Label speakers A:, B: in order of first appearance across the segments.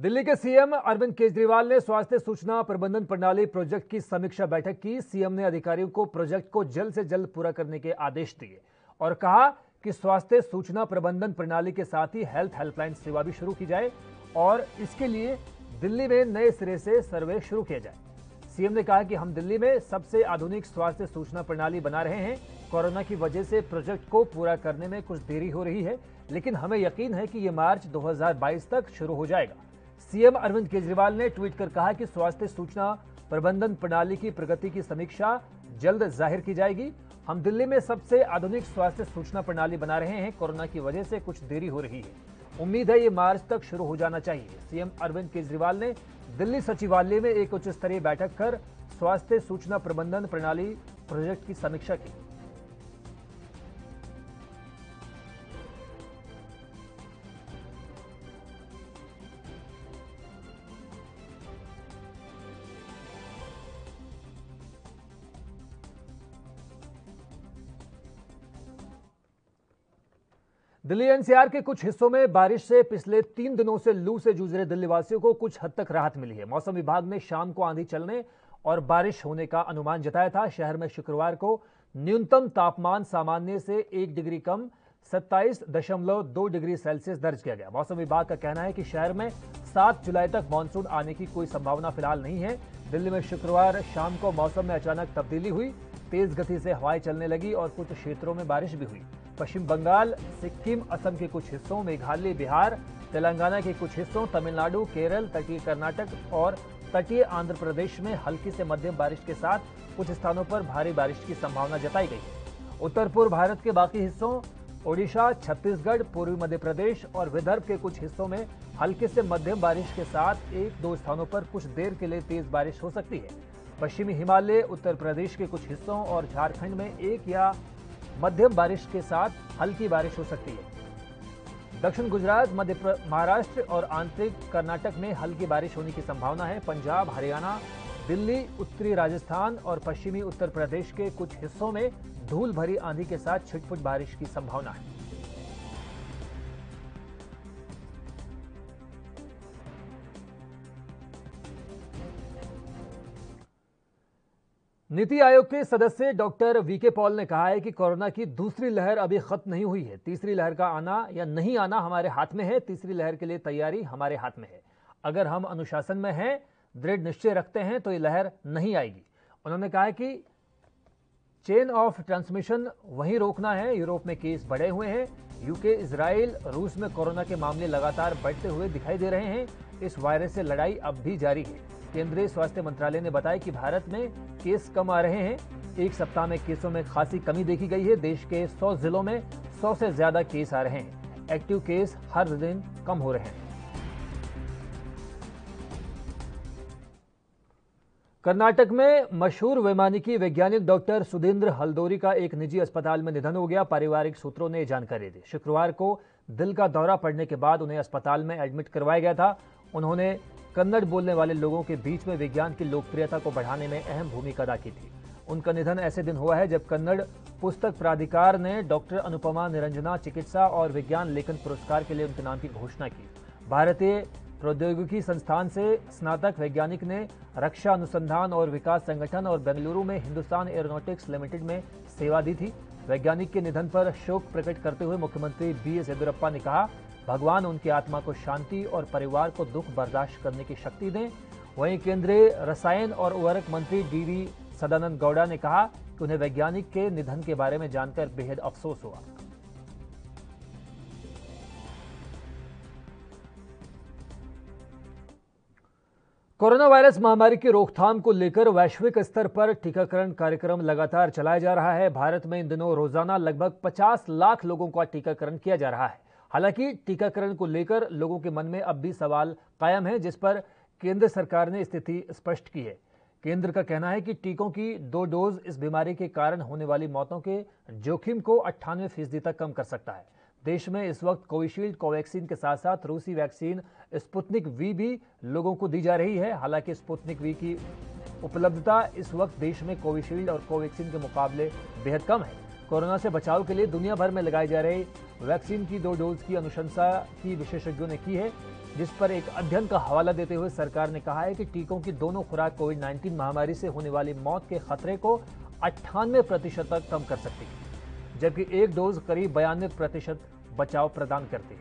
A: दिल्ली के सीएम अरविंद केजरीवाल ने स्वास्थ्य सूचना प्रबंधन प्रणाली प्रोजेक्ट की समीक्षा बैठक की। सीएम ने अधिकारियों को प्रोजेक्ट को जल्द से जल्द पूरा करने के आदेश दिए और कहा कि स्वास्थ्य सूचना प्रबंधन प्रणाली के साथ ही हेल्थ हेल्पलाइन सेवा भी शुरू की जाए और इसके लिए दिल्ली में नए सिरे से सर्वे शुरू किया जाए। सीएम ने कहा कि हम दिल्ली में सबसे आधुनिक स्वास्थ्य सूचना प्रणाली बना रहे हैं। कोरोना की वजह से प्रोजेक्ट को पूरा करने में कुछ देरी हो रही है, लेकिन हमें यकीन है कि ये मार्च 2022 तक शुरू हो जाएगा। सीएम अरविंद केजरीवाल ने ट्वीट कर कहा कि स्वास्थ्य सूचना प्रबंधन प्रणाली की प्रगति की समीक्षा जल्द जाहिर की जाएगी। हम दिल्ली में सबसे आधुनिक स्वास्थ्य सूचना प्रणाली बना रहे हैं। कोरोना की वजह से कुछ देरी हो रही है, उम्मीद है ये मार्च तक शुरू हो जाना चाहिए। सीएम अरविंद केजरीवाल ने दिल्ली सचिवालय में एक उच्च स्तरीय बैठक कर स्वास्थ्य सूचना प्रबंधन प्रणाली प्रोजेक्ट की समीक्षा की। दिल्ली एनसीआर के कुछ हिस्सों में बारिश से पिछले 3 दिनों से लू से जूझ रहे दिल्ली वासियों को कुछ हद तक राहत मिली है। मौसम विभाग ने शाम को आंधी चलने और बारिश होने का अनुमान जताया था। शहर में शुक्रवार को न्यूनतम तापमान सामान्य से 1 डिग्री कम 27.2 डिग्री सेल्सियस दर्ज किया गया। मौसम विभाग का कहना है कि शहर में 7 जुलाई तक मानसून आने की कोई संभावना फिलहाल नहीं है। दिल्ली में शुक्रवार शाम को मौसम में अचानक तब्दीली हुई, तेज गति से हवाएं चलने लगी और कुछ क्षेत्रों में बारिश भी हुई। पश्चिम बंगाल, सिक्किम, असम के कुछ हिस्सों, मेघालय, बिहार, तेलंगाना के कुछ हिस्सों, तमिलनाडु, केरल, तटीय कर्नाटक और तटीय आंध्र प्रदेश में हल्की से मध्यम बारिश के साथ कुछ स्थानों पर भारी बारिश की संभावना जताई गई है। उत्तर पूर्व भारत के बाकी हिस्सों, ओडिशा, छत्तीसगढ़, पूर्वी मध्य प्रदेश और विदर्भ के कुछ हिस्सों में हल्की से मध्यम बारिश के साथ 1-2 स्थानों पर कुछ देर के लिए तेज बारिश हो सकती है। पश्चिमी हिमालय, उत्तर प्रदेश के कुछ हिस्सों और झारखंड में 1 या मध्यम बारिश के साथ हल्की बारिश हो सकती है। दक्षिण गुजरात, मध्य महाराष्ट्र और आंतरिक कर्नाटक में हल्की बारिश होने की संभावना है। पंजाब, हरियाणा, दिल्ली, उत्तरी राजस्थान और पश्चिमी उत्तर प्रदेश के कुछ हिस्सों में धूल भरी आंधी के साथ छिटपुट बारिश की संभावना है। नीति आयोग के सदस्य डॉक्टर वीके पॉल ने कहा है कि कोरोना की दूसरी लहर अभी खत्म नहीं हुई है। तीसरी लहर का आना या नहीं आना हमारे हाथ में है। तीसरी लहर के लिए तैयारी हमारे हाथ में है। अगर हम अनुशासन में हैं, दृढ़ निश्चय रखते हैं तो ये लहर नहीं आएगी। उन्होंने कहा कि चेन ऑफ ट्रांसमिशन वहीं रोकना है। यूरोप में केस बढ़े हुए हैं। यूके, इजराइल, रूस में कोरोना के मामले लगातार बढ़ते हुए दिखाई दे रहे हैं। इस वायरस से लड़ाई अब भी जारी है। केंद्रीय स्वास्थ्य मंत्रालय ने बताया कि भारत में केस कम आ रहे हैं। एक सप्ताह में केसों में खासी कमी देखी गई है। देश के 100 जिलों में 100 से ज्यादा केस आ रहे हैं। एक्टिव केस हर दिन कम हो रहे हैं। कर्नाटक में मशहूर वैमानिकी वैज्ञानिक डॉक्टर सुधींद्र हल्दोरी का एक निजी अस्पताल में निधन हो गया। पारिवारिक सूत्रों ने जानकारी दी। शुक्रवार को दिल का दौरा पड़ने के बाद उन्हें अस्पताल में एडमिट करवाया गया था। उन्होंने कन्नड़ बोलने वाले लोगों के बीच में विज्ञान की लोकप्रियता को बढ़ाने में अहम भूमिका अदा की थी। उनका निधन ऐसे दिन हुआ है जब कन्नड़ पुस्तक प्राधिकार ने डॉक्टर अनुपमा निरंजना चिकित्सा और विज्ञान लेखन पुरस्कार के लिए उनके नाम की घोषणा की। भारतीय प्रौद्योगिकी संस्थान से स्नातक वैज्ञानिक ने रक्षा अनुसंधान और विकास संगठन और बेंगलुरु में हिंदुस्तान एरोनॉटिक्स लिमिटेड में सेवा दी थी। वैज्ञानिक के निधन पर शोक प्रकट करते हुए मुख्यमंत्री बीएस येदियुरप्पा ने कहा, भगवान उनकी आत्मा को शांति और परिवार को दुख बर्दाश्त करने की शक्ति दें। वहीं केंद्रीय रसायन और उर्वरक मंत्री डीवी सदानंद गौड़ा ने कहा कि उन्हें वैज्ञानिक के निधन के बारे में जानकर बेहद अफसोस हुआ। कोरोना वायरस महामारी की रोकथाम को लेकर वैश्विक स्तर पर टीकाकरण कार्यक्रम लगातार चलाया जा रहा है। भारत में इन दिनों रोजाना लगभग 50 लाख लोगों का टीकाकरण किया जा रहा है। हालांकि टीकाकरण को लेकर लोगों के मन में अब भी सवाल कायम है, जिस पर केंद्र सरकार ने स्थिति स्पष्ट की है। केंद्र का कहना है कि टीकों की 2 डोज इस बीमारी के कारण होने वाली मौतों के जोखिम को 98% तक कम कर सकता है। देश में इस वक्त कोविशील्ड, कोवैक्सीन के साथ साथ रूसी वैक्सीन स्पुतनिक वी भी लोगों को दी जा रही है। हालांकि स्पुतनिक वी की उपलब्धता इस वक्त देश में कोविशील्ड और कोवैक्सीन के मुकाबले बेहद कम है। कोरोना से बचाव के लिए दुनिया भर में लगाए जा रहे वैक्सीन की 2 डोज की अनुशंसा की विशेषज्ञों ने की है। जिस पर एक अध्ययन का हवाला देते हुए सरकार ने कहा है कि टीकों की दोनों खुराक कोविड-19 महामारी से होने वाली मौत के खतरे को 98% तक कम कर सकती है, जबकि एक डोज करीब 92% बचाव प्रदान करती है।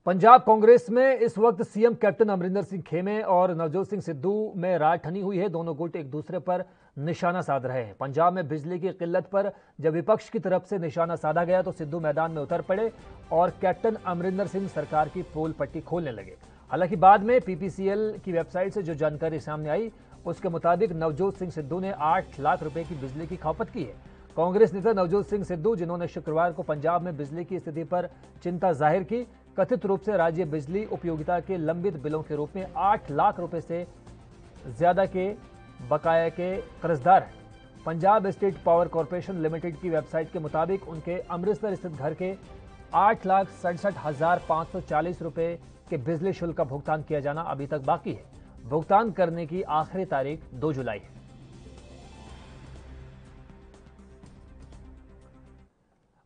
A: पंजाब कांग्रेस में इस वक्त सीएम कैप्टन अमरिंदर सिंह खेमे और नवजोत सिंह सिद्धू में राय ठनी हुई है। दोनों गुट एक दूसरे पर निशाना साध रहे हैं। पंजाब में बिजली की किल्लत पर जब विपक्ष की तरफ से निशाना साधा गया तो सिद्धू मैदान में उतर पड़े और कैप्टन अमरिंदर सिंह सरकार की पोल पट्टी खोलने लगे। हालांकि बाद में पीपीसीएल की वेबसाइट से जो जानकारी सामने आई उसके मुताबिक नवजोत सिंह सिद्धू ने 8 लाख रुपए की बिजली की खपत की है। कांग्रेस नेता नवजोत सिंह सिद्धू, जिन्होंने शुक्रवार को पंजाब में बिजली की स्थिति पर चिंता जाहिर की, कथित रूप से राज्य बिजली उपयोगिता के लंबित बिलों के रूप में 8 लाख रुपए से ज्यादा के बकाया के कर्जदार हैं। Punjab state power corporation limited की वेबसाइट के मुताबिक उनके अमृतसर स्थित घर के 8,67,540 रुपए के बिजली शुल्क का भुगतान किया जाना अभी तक बाकी है। भुगतान करने की आखिरी तारीख 2 जुलाई है।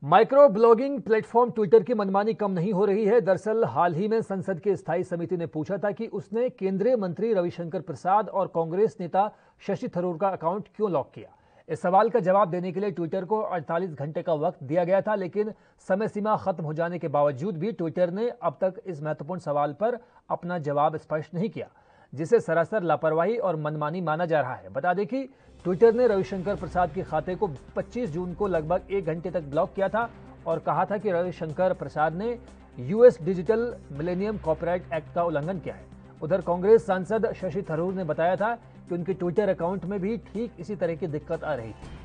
A: माइक्रो ब्लॉगिंग प्लेटफॉर्म ट्विटर की मनमानी कम नहीं हो रही है। दरअसल हाल ही में संसद की स्थायी समिति ने पूछा था कि उसने केंद्रीय मंत्री रविशंकर प्रसाद और कांग्रेस नेता शशि थरूर का अकाउंट क्यों लॉक किया। इस सवाल का जवाब देने के लिए ट्विटर को 48 घंटे का वक्त दिया गया था, लेकिन समय सीमा खत्म हो जाने के बावजूद भी ट्विटर ने अब तक इस महत्वपूर्ण सवाल पर अपना जवाब स्पष्ट नहीं किया, जिसे सरासर लापरवाही और मनमानी माना जा रहा है। बता दें कि ट्विटर ने रविशंकर प्रसाद के खाते को 25 जून को लगभग 1 घंटे तक ब्लॉक किया था और कहा था कि रविशंकर प्रसाद ने US digital millennium copyright act का उल्लंघन किया है। उधर कांग्रेस सांसद शशि थरूर ने बताया था कि उनके ट्विटर अकाउंट में भी ठीक इसी तरह की दिक्कत आ रही थी।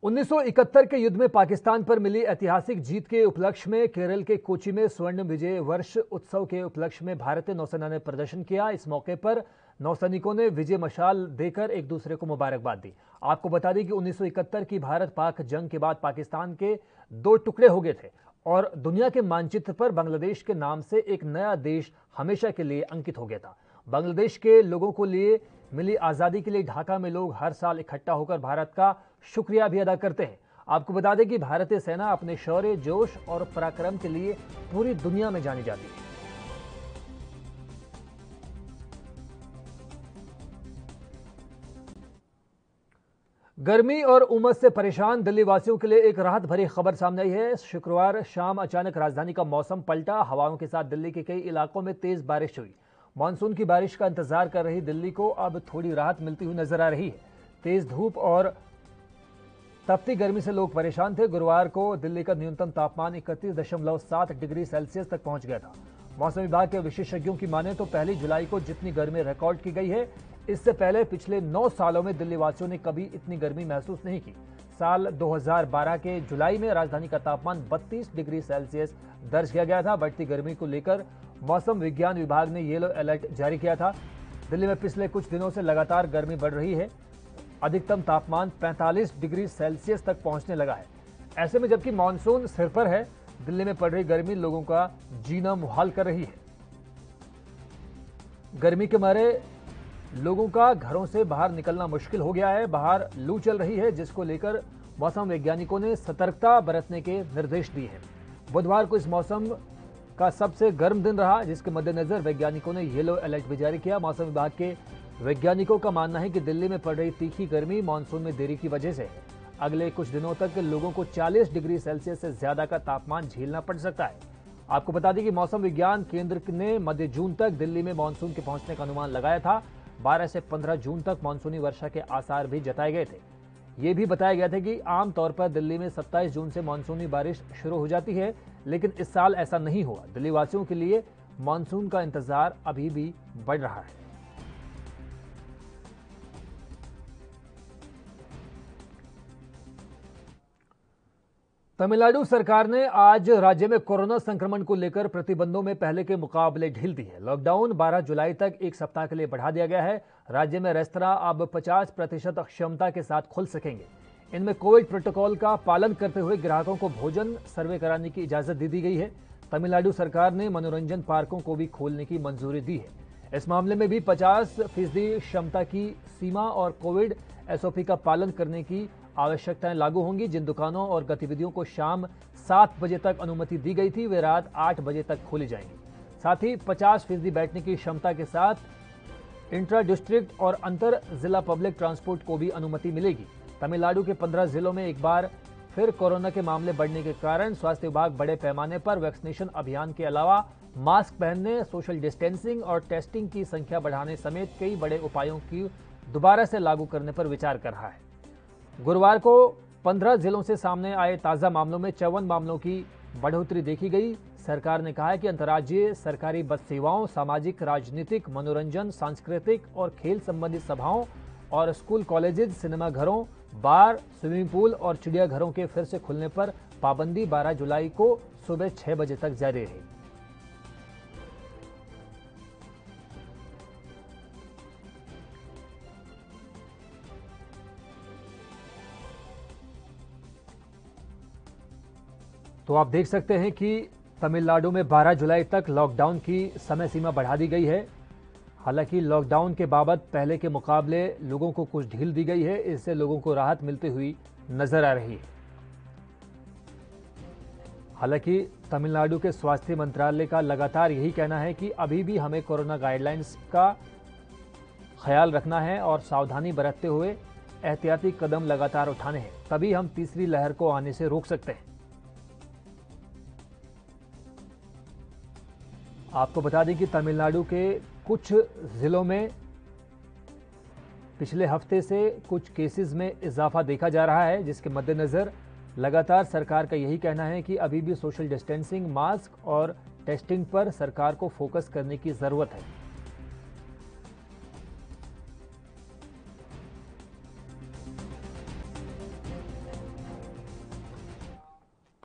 A: उन्नीस के युद्ध में पाकिस्तान पर मिली ऐतिहासिक जीत के उपलक्ष्य में केरल के कोची में स्वर्ण विजय वर्ष उत्सव के उपलक्ष्य में भारतीय नौसेना ने प्रदर्शन किया। इस मौके पर नौसैनिकों ने विजय मशाल देकर एक दूसरे को मुबारकबाद दी। आपको बता दें कि 1971 की भारत पाक जंग के बाद पाकिस्तान के 2 टुकड़े हो गए थे और दुनिया के मानचित्र पर बांग्लादेश के नाम से एक नया देश हमेशा के लिए अंकित हो गया था। बांग्लादेश के लोगों को लिए मिली आज़ादी के लिए ढाका में लोग हर साल इकट्ठा होकर भारत का शुक्रिया भी अदा करते हैं। आपको बता दें कि भारतीय सेना अपने शौर्य, जोश और पराक्रम के लिए पूरी दुनिया में जानी जाती है। गर्मी और उमस से परेशान दिल्ली वासियों के लिए एक राहत भरी खबर सामने आई है। शुक्रवार शाम अचानक राजधानी का मौसम पलटा। हवाओं के साथ दिल्ली के कई इलाकों में तेज बारिश हुई। मानसून की बारिश का इंतजार कर रही दिल्ली को अब थोड़ी राहत मिलती हुई नजर आ रही है। तेज धूप और तपती गर्मी से लोग परेशान थे। गुरुवार को दिल्ली का न्यूनतम तापमान 31.7 डिग्री सेल्सियस तक पहुंच गया था। मौसम विभाग के विशेषज्ञों की माने तो 1 जुलाई को जितनी गर्मी रिकॉर्ड की गई है, इससे पहले पिछले 9 सालों में दिल्ली वासियों ने कभी इतनी गर्मी महसूस नहीं की। साल 2012 के जुलाई में राजधानी का तापमान 32 डिग्री सेल्सियस दर्ज किया गया था। बढ़ती गर्मी को लेकर मौसम विज्ञान विभाग ने येलो अलर्ट जारी किया था। दिल्ली में पिछले कुछ दिनों से लगातार गर्मी बढ़ रही है। अधिकतम तापमान 45 डिग्री सेल्सियस तक पहुंचने लगा है। ऐसे में जबकि मानसून सिर पर है, दिल्ली में पड़ रही गर्मी लोगों का जीना मुहाल कर रही है। गर्मी के मारे लोगों का घरों से बाहर निकलना मुश्किल हो गया है। बाहर लू चल रही है, जिसको लेकर मौसम वैज्ञानिकों ने सतर्कता बरतने के निर्देश दिए हैं। बुधवार को इस मौसम का सबसे गर्म दिन रहा, जिसके मद्देनजर वैज्ञानिकों ने येलो अलर्ट भी जारी किया। मौसम विभाग के वैज्ञानिकों का मानना है कि दिल्ली में पड़ रही तीखी गर्मी मानसून में देरी की वजह से है। अगले कुछ दिनों तक लोगों को 40 डिग्री सेल्सियस से ज्यादा का तापमान झेलना पड़ सकता है। आपको बता दें कि मौसम विज्ञान केंद्र ने मध्य जून तक दिल्ली में मानसून के पहुंचने का अनुमान लगाया था। 12 से 15 जून तक मानसूनी वर्षा के आसार भी जताए गए थे। ये भी बताया गया था कि आमतौर पर दिल्ली में 27 जून से मानसूनी बारिश शुरू हो जाती है, लेकिन इस साल ऐसा नहीं हुआ। दिल्ली वासियों के लिए मानसून का इंतजार अभी भी बढ़ रहा है। तमिलनाडु सरकार ने आज राज्य में कोरोना संक्रमण को लेकर प्रतिबंधों में पहले के मुकाबले ढील दी है। लॉकडाउन 12 जुलाई तक 1 सप्ताह के लिए बढ़ा दिया गया है। राज्य में रेस्तरां अब 50% क्षमता के साथ खुल सकेंगे। इनमें कोविड प्रोटोकॉल का पालन करते हुए ग्राहकों को भोजन सर्वे कराने की इजाजत दे दी गई है। तमिलनाडु सरकार ने मनोरंजन पार्कों को भी खोलने की मंजूरी दी है। इस मामले में भी 50% क्षमता की सीमा और कोविड एसओपी का पालन करने की आवश्यकताएं लागू होंगी। जिन दुकानों और गतिविधियों को शाम 7 बजे तक अनुमति दी गई थी वे रात 8 बजे तक खोली जाएंगी। साथ ही 50% बैठने की क्षमता के साथ इंट्रा डिस्ट्रिक्ट और अंतर जिला पब्लिक ट्रांसपोर्ट को भी अनुमति मिलेगी। तमिलनाडु के 15 जिलों में एक बार फिर कोरोना के मामले बढ़ने के कारण स्वास्थ्य विभाग बड़े पैमाने पर वैक्सीनेशन अभियान के अलावा मास्क पहनने, सोशल डिस्टेंसिंग और टेस्टिंग की संख्या बढ़ाने समेत कई बड़े उपायों की दोबारा से लागू करने पर विचार कर रहा है। गुरुवार को 15 जिलों से सामने आए ताजा मामलों में 54 मामलों की बढ़ोतरी देखी गई। सरकार ने कहा है कि अंतर्राज्यीय सरकारी बस सेवाओं, सामाजिक, राजनीतिक, मनोरंजन, सांस्कृतिक और खेल संबंधी सभाओं और स्कूल, कॉलेजेस, सिनेमा घरों, बार, स्विमिंग पूल और चिड़ियाघरों के फिर से खुलने पर पाबंदी 12 जुलाई को सुबह 6 बजे तक जारी रहेगी। तो आप देख सकते हैं कि तमिलनाडु में 12 जुलाई तक लॉकडाउन की समय सीमा बढ़ा दी गई है। हालांकि लॉकडाउन के बाबत पहले के मुकाबले लोगों को कुछ ढील दी गई है, इससे लोगों को राहत मिलती हुई नजर आ रही है। हालांकि तमिलनाडु के स्वास्थ्य मंत्रालय का लगातार यही कहना है कि अभी भी हमें कोरोना गाइडलाइंस का ख्याल रखना है और सावधानी बरतते हुए एहतियाती कदम लगातार उठाने हैं, तभी हम तीसरी लहर को आने से रोक सकते हैं। आपको बता दें कि तमिलनाडु के कुछ जिलों में पिछले हफ्ते से कुछ केसेस में इजाफा देखा जा रहा है, जिसके मद्देनजर लगातार सरकार का यही कहना है कि अभी भी सोशल डिस्टेंसिंग, मास्क और टेस्टिंग पर सरकार को फोकस करने की जरूरत है।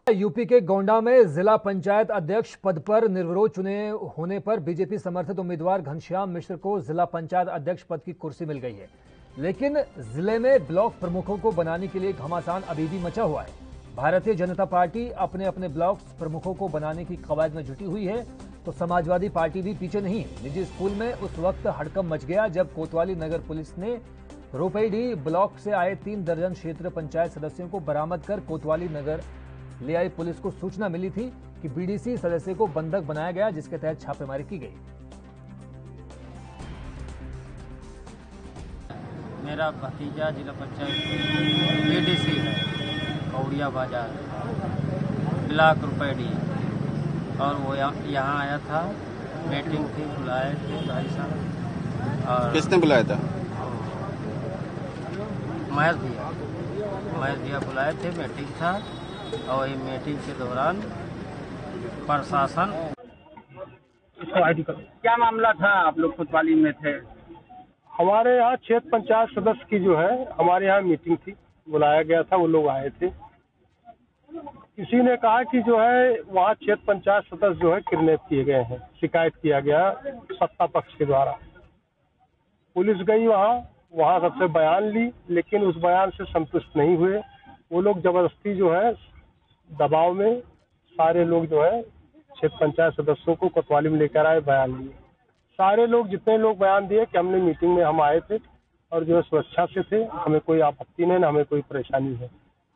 A: यूपी के गोंडा में जिला पंचायत अध्यक्ष पद पर निर्विरोध चुने होने पर बीजेपी समर्थित उम्मीदवार घनश्याम मिश्र को जिला पंचायत अध्यक्ष पद की कुर्सी मिल गई है, लेकिन जिले में ब्लॉक प्रमुखों को बनाने के लिए घमासान अभी भी मचा हुआ है। भारतीय जनता पार्टी अपने अपने ब्लॉक प्रमुखों को बनाने की कवायद में जुटी हुई है, तो समाजवादी पार्टी भी पीछे नहीं। निजी स्कूल में उस वक्त हड़कंप मच गया जब कोतवाली नगर पुलिस ने रोपईडीह ब्लॉक से आए 3 दर्जन क्षेत्र पंचायत सदस्यों को बरामद कर कोतवाली नगर ले आई। पुलिस को सूचना मिली थी कि बीडीसी सदस्य को बंधक बनाया गया, जिसके तहत छापेमारी की गई।
B: मेरा भतीजा जिला पंचायत बीडीसी है, कौड़िया बाजार, ब्लॉक रुपैडी, और वो यहाँ आया था, मीटिंग थी, बुलाए थे भाई साहब। और
C: किसने बुलाया था?
B: महेश भैया बुलाए थे, मीटिंग था, और ये मीटिंग के दौरान प्रशासन।
D: क्या मामला था? आप लोग कोतवाली में थे?
E: हमारे यहाँ क्षेत्र पंचायत सदस्य की जो है हमारे यहाँ मीटिंग थी, बुलाया गया था, वो लोग आए थे। किसी ने कहा कि जो है वहाँ क्षेत्र पंचायत सदस्य जो है किडनैप किए गए हैं, शिकायत किया गया सत्ता पक्ष के द्वारा। पुलिस गई वहाँ सबसे बयान ली, लेकिन उस बयान से संतुष्ट नहीं हुए। वो लोग जबरदस्ती जो है दबाव में सारे लोग जो है क्षेत्र पंचायत सदस्यों को कोतवाली में लेकर आए, बयान लिए। सारे लोग, जितने लोग बयान दिए कि हमने मीटिंग में हम आए थे और जो है सुरक्षा से थे, हमें कोई आपत्ति नहीं, ना हमें कोई परेशानी है,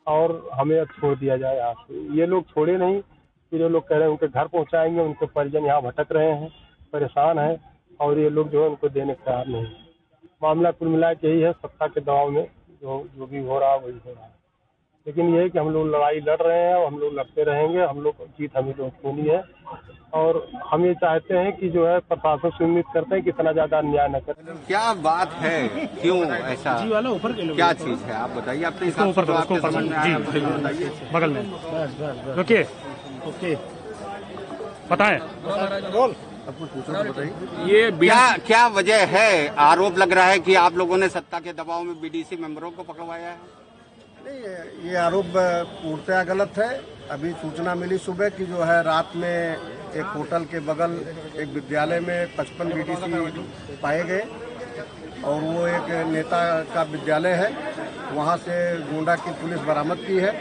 E: और हमें अब छोड़ दिया जाए यहाँ से। ये लोग छोड़े नहीं, फिर ये लोग कह रहे हैं उनके घर पहुँचाएंगे, उनके परिजन यहाँ भटक रहे हैं, परेशान हैं, और ये लोग जो है उनको देने तैयार नहीं। मामला कुल मिला के यही है, सत्ता के दबाव में जो भी हो रहा है वही हो रहा है। लेकिन ये है कि हम लोग लड़ाई लड़ रहे हैं और हम लोग लड़ते रहेंगे, हम लोग जीत हमें लोग होनी है, और हम ये चाहते हैं कि जो है प्रशासन से उम्मीद करते हैं कि इतना ज्यादा अन्याय न करें।
C: क्या बात है, क्यों ऐसा, क्या चीज है, आप बताइए। अपने हिसाब से आपके समझ में आया, बताइए।
F: बगल में ओके बताएं।
C: ये क्या वजह है? आरोप लग रहा है कि आप लोगों ने सत्ता के दबाव में बीडीसी मेंबरों को पकड़वाया है।
G: नहीं, ये आरोप पूर्णतः गलत है। अभी सूचना मिली सुबह कि जो है रात में एक होटल के बगल एक विद्यालय में 55 बीडीसी पाए गए, और वो एक नेता का विद्यालय है, वहाँ से गोंडा की पुलिस बरामद की है।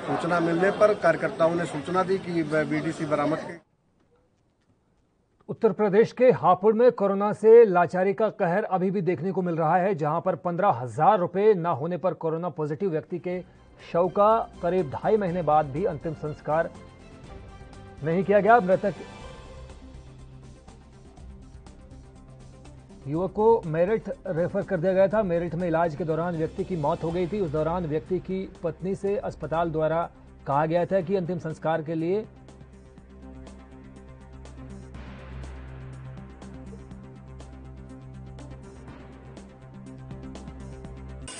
G: सूचना मिलने पर कार्यकर्ताओं ने सूचना दी कि बीडीसी बरामद की।
A: उत्तर प्रदेश के हापुड़ में कोरोना से लाचारी का कहर अभी भी देखने को मिल रहा है, जहां पर 15,000 रुपए न होने पर कोरोना पॉजिटिव व्यक्ति के शव का करीब 2.5 महीने बाद भी अंतिम संस्कार नहीं किया गया। मृतक युवक को मेरठ रेफर कर दिया गया था। मेरठ में इलाज के दौरान व्यक्ति की मौत हो गई थी। उस दौरान व्यक्ति की पत्नी से अस्पताल द्वारा कहा गया था कि अंतिम संस्कार के लिए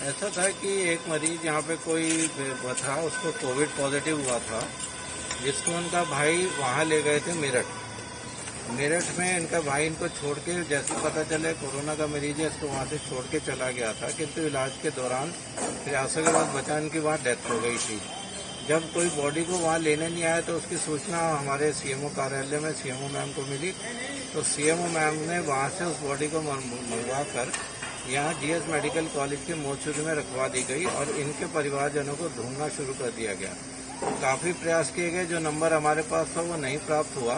C: ऐसा था कि एक मरीज यहाँ पे कोई था, उसको कोविड पॉजिटिव हुआ था, जिसको उनका भाई वहाँ ले गए थे मेरठ में इनका भाई इनको छोड़ के, जैसे पता चले कोरोना का मरीज है, इसको वहाँ से छोड़ के चला गया था, किंतु इलाज के दौरान प्रयासों के बाद बचा इनकी वहाँ डेथ हो गई थी। जब कोई बॉडी को वहाँ लेने नहीं आया तो उसकी सूचना हमारे सीएमओ कार्यालय में सीएमओ मैम को मिली, तो सीएमओ मैम ने वहाँ से उस बॉडी को मंगवा कर यहाँ जीएस मेडिकल कॉलेज के मोर्चरी में रखवा दी गई और इनके परिवारजनों को ढूंढना शुरू कर दिया गया। काफी प्रयास किए गए, जो नंबर हमारे पास था वो नहीं प्राप्त हुआ,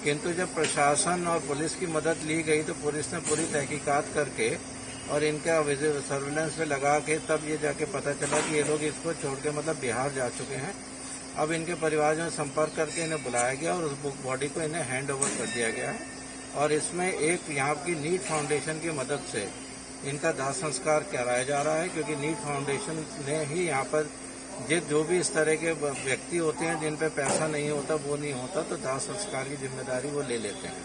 C: किंतु जब प्रशासन और पुलिस की मदद ली गई तो पुलिस ने पूरी तहकीकात करके और इनका सर्विलेंस में लगा के तब ये जाके पता चला कि ये लोग इसको छोड़ के मतलब बिहार जा चुके हैं। अब इनके परिवारजनों से संपर्क करके इन्हें बुलाया गया और उस बॉडी को इन्हें हैंड ओवर कर दिया गया है और इसमें एक यहाँ की नीट फाउंडेशन की मदद से इनका दाह संस्कार कराया जा रहा है, क्योंकि नीट फाउंडेशन ने ही यहाँ पर जो भी इस तरह के व्यक्ति होते हैं जिन पे पैसा नहीं होता, वो नहीं होता, तो दाह संस्कार की जिम्मेदारी वो ले लेते हैं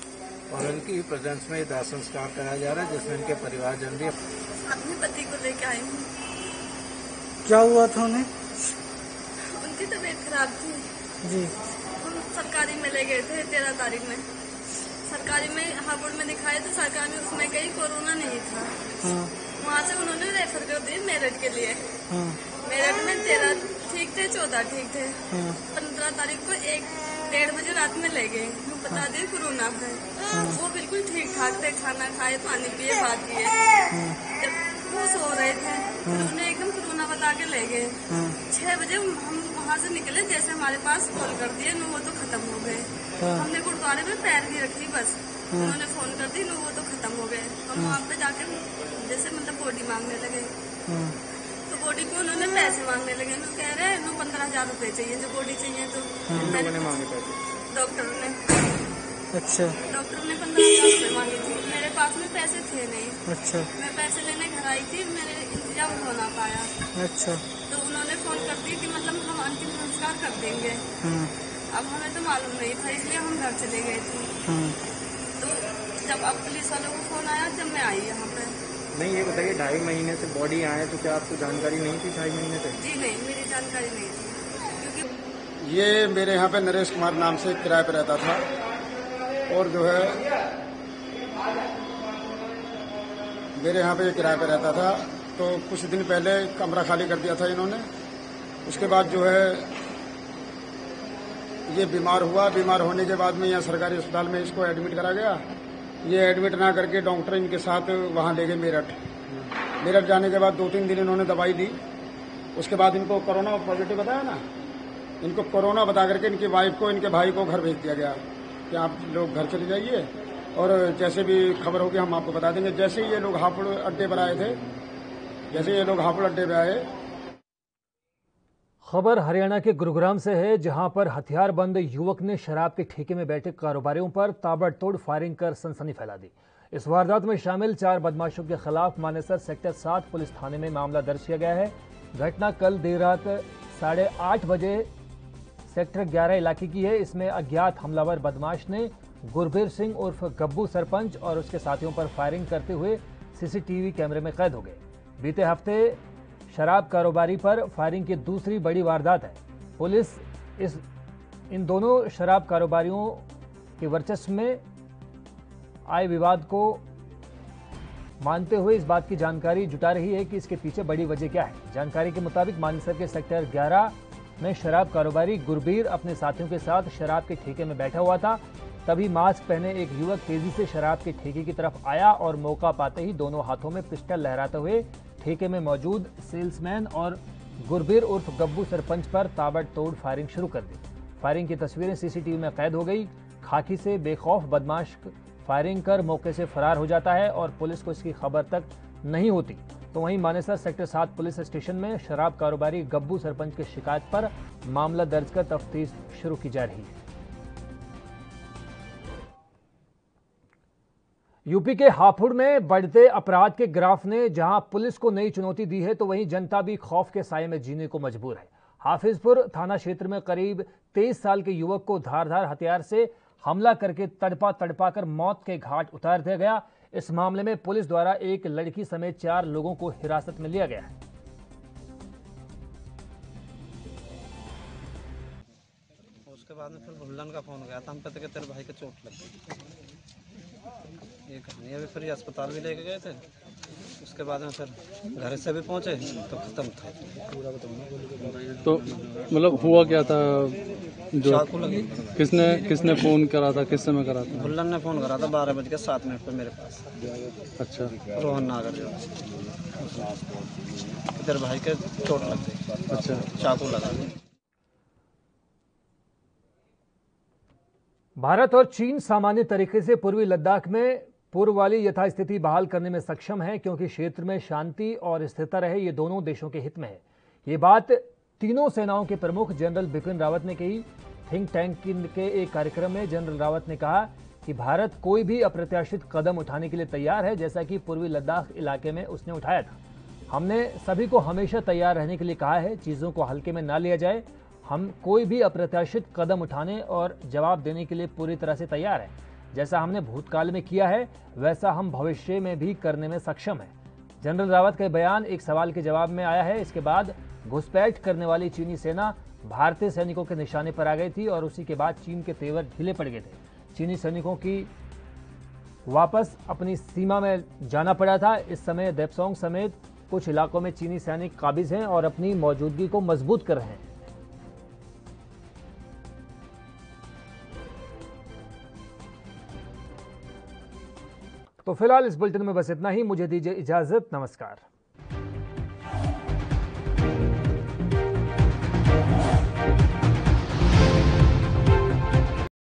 C: और उनकी ही प्रेजेंस में दाह संस्कार कराया जा रहा है, जिसमें इनके परिवारजन भी
H: अपने पति को लेके आई हूँ।
F: क्या हुआ था उन्हें?
H: उनकी तबीयत खराब थी
F: जी।
H: हम सरकारी में ले गए थे 13 तारीख में। सरकारी में हापुड़ में दिखाए तो सरकारी में उसमें कहीं कोरोना नहीं था। वहाँ से उन्होंने रेफर कर दिए मेरठ के लिए। मेरठ में 13 ठीक थे, 14 ठीक थे। 15 तारीख को 1-1:30 बजे रात में ले गए, बता दिए कोरोना है। वो बिल्कुल ठीक ठाक थे, खाना खाए, पानी पिए, बात किए। जब वो सो रहे थे उन्होंने एकदम कोरोना बता के ले गए। 6 बजे हम वहाँ से निकले, जैसे हमारे पास कॉल कर दिए, वो तो खत्म हो गए। हमने गुरुद्वारे में पैर भी रखी, बस उन्होंने फोन कर दी, वो तो खत्म हो गए। हम वहाँ पे जाके जैसे मतलब बॉडी मांगने लगे, तो बॉडी को उन्होंने पैसे मांगने लगे। वो कह रहे हैं 15,000 रुपए चाहिए, जो बॉडी चाहिए। तो मैंने मांगे पैसे डॉक्टर ने।
F: अच्छा।
H: डॉक्टर ने 15,000 रुपए मांगे थे, मेरे पास में पैसे थे नहीं।
F: अच्छा।
H: मैं पैसे लेने घर आई थी, मेरे इंतजाम हो ना पाया।
F: अच्छा।
H: तो उन्होंने फोन कर दी कि मतलब हम अंतिम संस्कार कर देंगे। अब हमें तो मालूम नहीं था, इसलिए हम घर चले गए थे। तो जब अब पुलिस वालों को फोन आया, जब मैं आई यहाँ पे।
F: नहीं, ये बताइए 2.5 महीने से बॉडी आए तो क्या आपको जानकारी नहीं थी 2.5 महीने से?
H: जी नहीं, मेरी जानकारी नहीं थी, क्योंकि
G: ये मेरे यहाँ पे नरेश कुमार नाम से किराए पे रहता था और जो है मेरे यहाँ पे किराए पे रहता था। तो कुछ दिन पहले कमरा खाली कर दिया था इन्होंने। उसके बाद जो है ये बीमार हुआ। बीमार होने के बाद में यहाँ सरकारी अस्पताल में इसको एडमिट करा गया। ये एडमिट ना करके डॉक्टर इनके साथ वहाँ ले गए मेरठ जाने के बाद 2-3 दिन इन्होंने दवाई दी। उसके बाद इनको कोरोना पॉजिटिव बताया ना, इनको कोरोना बता करके इनकी वाइफ को, इनके भाई को घर भेज दिया गया कि आप लोग घर चले जाइए और जैसे भी खबर होगी हम आपको बता देंगे। जैसे ही ये लोग हापुड़ अड्डे पर आए थे,
A: खबर हरियाणा के गुरुग्राम से है, जहां पर हथियारबंद युवक ने शराब के ठेके में बैठे कारोबारियों पर ताबड़तोड़ फायरिंग कर सनसनी फैला दी। इस वारदात में शामिल 4 बदमाशों के खिलाफ मानेसर सेक्टर 7 पुलिस थाने में मामला दर्ज किया गया है। घटना कल देर रात 8:30 बजे सेक्टर 11 इलाके की है। इसमें अज्ञात हमलावर बदमाश ने गुरबीर सिंह उर्फ गब्बू सरपंच और उसके साथियों पर फायरिंग करते हुए सीसीटीवी कैमरे में कैद हो गए। बीते हफ्ते शराब कारोबारी पर फायरिंग की दूसरी बड़ी वारदात है। पुलिस इन दोनों शराब कारोबारियों के वर्चस्व में आए विवाद को मानते हुए इस बात की जानकारी जुटा रही है कि इसके पीछे बड़ी वजह क्या है। जानकारी के मुताबिक मानेसर के सेक्टर 11 में शराब कारोबारी गुरबीर अपने साथियों के साथ शराब के ठेके में बैठा हुआ था। तभी मास्क पहने एक युवक तेजी से शराब के ठेके की तरफ आया और मौका पाते ही दोनों हाथों में पिस्टल लहराते हुए ठेके में मौजूद सेल्समैन और गुरबीर उर्फ गब्बू सरपंच पर ताबड़तोड़ फायरिंग शुरू कर दी। फायरिंग की तस्वीरें सीसीटीवी में कैद हो गई। खाकी से बेखौफ बदमाश फायरिंग कर मौके से फरार हो जाता है और पुलिस को इसकी खबर तक नहीं होती। तो वहीं मानेसर सेक्टर 7 पुलिस स्टेशन में शराब कारोबारी गब्बू सरपंच की शिकायत पर मामला दर्ज कर तफ्तीश शुरू की जा रही है। यूपी के हापुड़ में बढ़ते अपराध के ग्राफ ने जहां पुलिस को नई चुनौती दी है, तो वहीं जनता भी खौफ के साए में जीने को मजबूर है। हाफिजपुर थाना क्षेत्र में करीब 23 साल के युवक को धारदार हथियार से हमला करके तड़पा कर मौत के घाट उतार दिया गया। इस मामले में पुलिस द्वारा एक लड़की समेत 4 लोगों को हिरासत में लिया गया है।
C: उसके बाद में फिर भुल्लन का फोन गया था, हम पता कि तेरे भाई के चोट लग गई। ये कहानी अभी फिर अस्पताल भी लेके गए थे। उसके बाद में फिर घर से भी पहुंचे तो खत्म था पूरा।
I: तो मतलब हुआ क्या था? जो
C: चाकू लगी।
I: किसने फोन करा था, किस समय करा था?
C: भुल्लन ने फोन करा था 12:07 पे मेरे पास।
I: अच्छा,
C: रोहन नागर जो तेरे भाई के चोट लग गई।
I: अच्छा,
C: चाकू लगा।
A: भारत और चीन सामान्य तरीके से पूर्वी लद्दाख में पूर्व वाली यथास्थिति बहाल करने में सक्षम है, क्योंकि क्षेत्र में शांति और स्थिरता रहे, ये दोनों देशों के हित में है। ये बात तीनों सेनाओं के प्रमुख जनरल बिपिन रावत ने कही। थिंक टैंक के एक कार्यक्रम में जनरल रावत ने कहा कि भारत कोई भी अप्रत्याशित कदम उठाने के लिए तैयार है, जैसा कि पूर्वी लद्दाख इलाके में उसने उठाया था। हमने सभी को हमेशा तैयार रहने के लिए कहा है, चीज़ों को हल्के में ना लिया जाए। हम कोई भी अप्रत्याशित कदम उठाने और जवाब देने के लिए पूरी तरह से तैयार हैं। जैसा हमने भूतकाल में किया है, वैसा हम भविष्य में भी करने में सक्षम हैं। जनरल रावत का बयान एक सवाल के जवाब में आया है। इसके बाद घुसपैठ करने वाली चीनी सेना भारतीय सैनिकों के निशाने पर आ गई थी और उसी के बाद चीन के तेवर ढीले पड़ गए थे। चीनी सैनिकों की वापस अपनी सीमा में जाना पड़ा था। इस समय देपसोंग समेत कुछ इलाकों में चीनी सैनिक काबिज हैं और अपनी मौजूदगी को मजबूत कर रहे हैं। तो फिलहाल इस बुलेटिन में बस इतना ही। मुझे दीजिए इजाजत। नमस्कार।